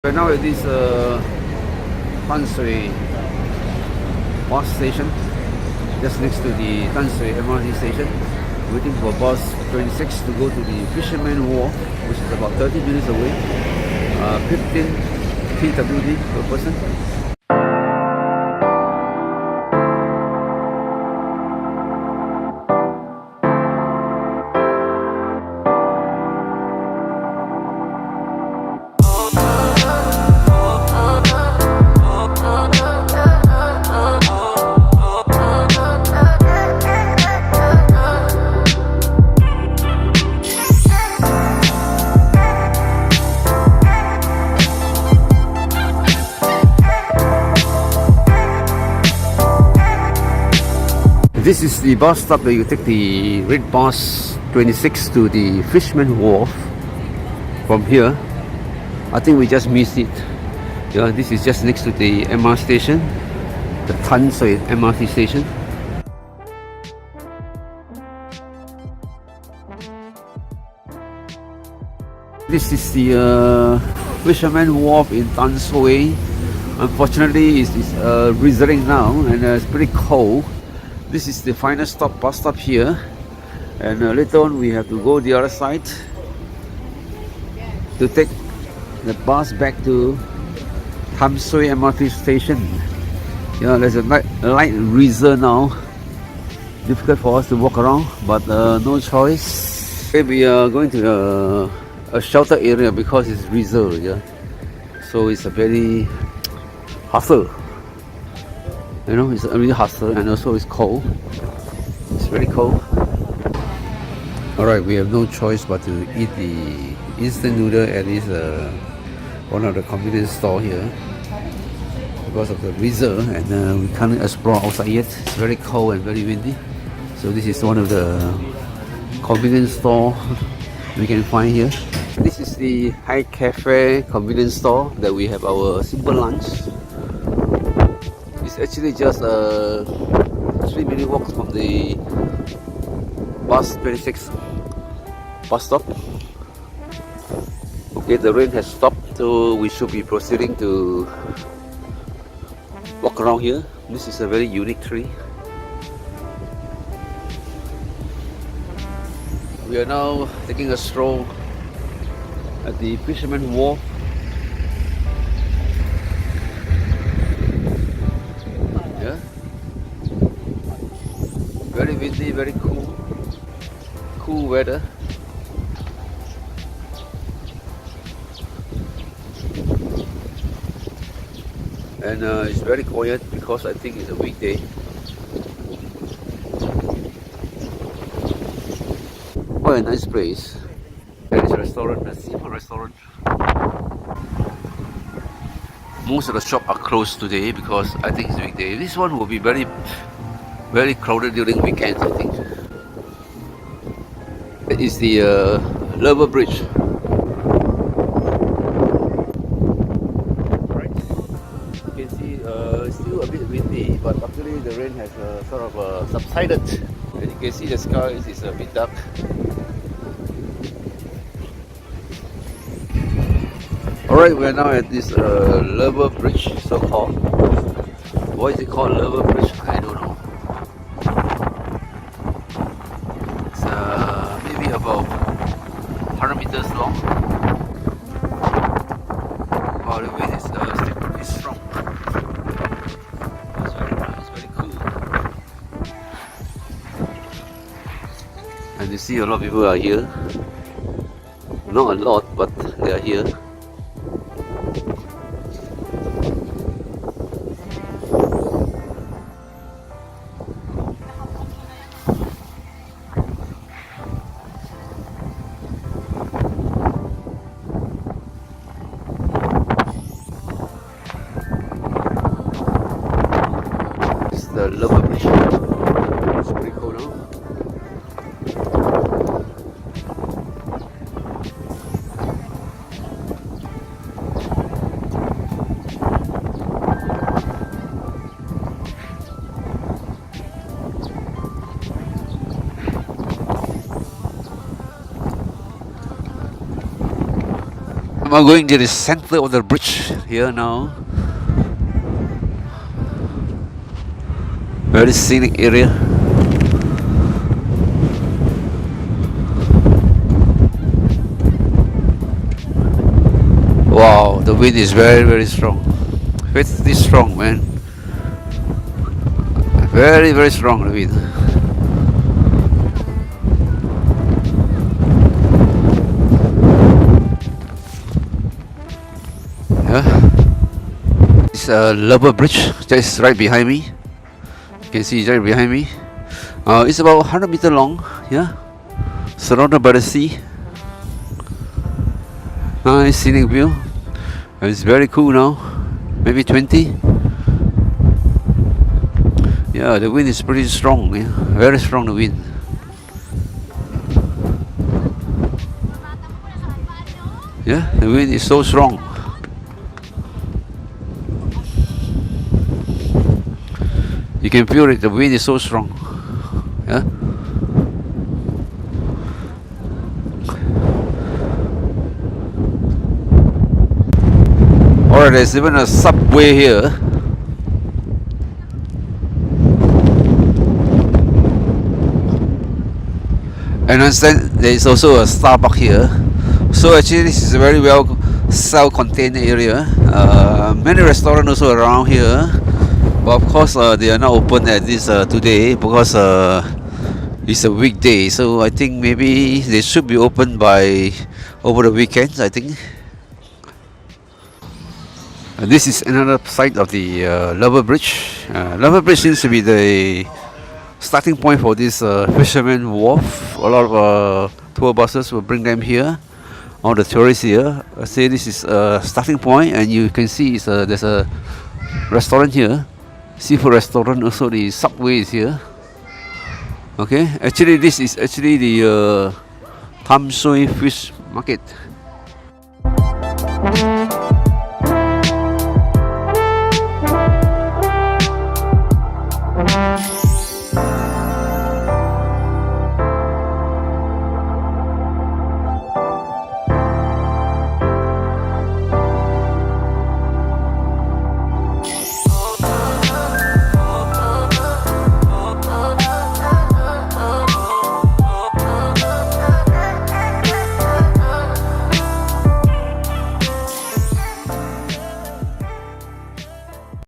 Right now at this Tamsui bus station, just next to the Tamsui MRT Station, waiting for bus 26 to go to the Fisherman Wharf, which is about 30 minutes away, 15 TWD per person. This is the bus stop that you take the red bus 26 to the Fisherman Wharf from here. I think we just missed it. Yeah, this is just next to the MRT station, the Tamsui MRT Station. This is the Fisherman Wharf in Tamsui. Unfortunately, it's drizzling now and it's pretty cold. This is the final bus stop here, and later on we have to go the other side to take the bus back to Tamsui MRT Station. Yeah, there's a light drizzle now. Difficult for us to walk around, but no choice. Okay, we are going to a shelter area because it's drizzle. Yeah, so it's a very hassle. You know, it's really hustle, and also it's cold. It's very cold. Alright, we have no choice but to eat the instant noodle at this one of the convenience store here because of the drizzle, and we can't explore outside yet. It's very cold and very windy. So this is one of the convenience store we can find here. This is the High Cafe convenience store that we have our simple lunch. It's actually just a 3-minute walk from the bus 26 bus stop. Okay, the rain has stopped, so we should be proceeding to walk around here. This is a very unique tree. We are now taking a stroll at the Fisherman Wharf. Very windy, very cool weather. And it's very quiet because I think it's a weekday. What a nice place. There is a restaurant, a simple restaurant. Most of the shops are closed today because I think it's a weekday. This one will be very crowded during weekends, I think. It is the Lower Bridge. Right. You can see it's still a bit windy, but luckily the rain has sort of subsided. And you can see the sky is a bit dark. Alright, we are now at this Lower Bridge, so called. Why is it called Lower Bridge? I don't know. Maybe about 100 meters long. Oh, the wind is still pretty strong. It's very nice, very cool. And you see a lot of people are here. Not a lot, but they are here. The Lower Bridge. It's pretty cool now. I'm going to the center of the bridge here now. Very scenic area. Wow, the wind is very, very strong. Pretty strong, man. Very, very strong, the wind. Yeah. It's a rubber bridge just right behind me. You can see it's right behind me. It's about 100 meters long. Yeah. Surrounded by the sea. Nice scenic view. It's very cool now. Maybe 20. Yeah, the wind is pretty strong. Yeah. Very strong, the wind. Yeah, the wind is so strong. You can feel it, the wind is so strong. Yeah. Alright, there's even a subway here. And I understand there is also a Starbucks here. So actually this is a very well self-contained area. Many restaurants also around here. But of course they are not open at this today because it's a weekday. So I think maybe they should be open by over the weekends, I think. This is another side of the Rubber Bridge. Rubber Bridge seems to be the starting point for this Fisherman Wharf. A lot of tour buses will bring them here. All the tourists here. I say this is a starting point, and you can see there's a restaurant here, seafood restaurant. Also, the subway is here. Okay, actually this is actually the Tamsui Fish Market.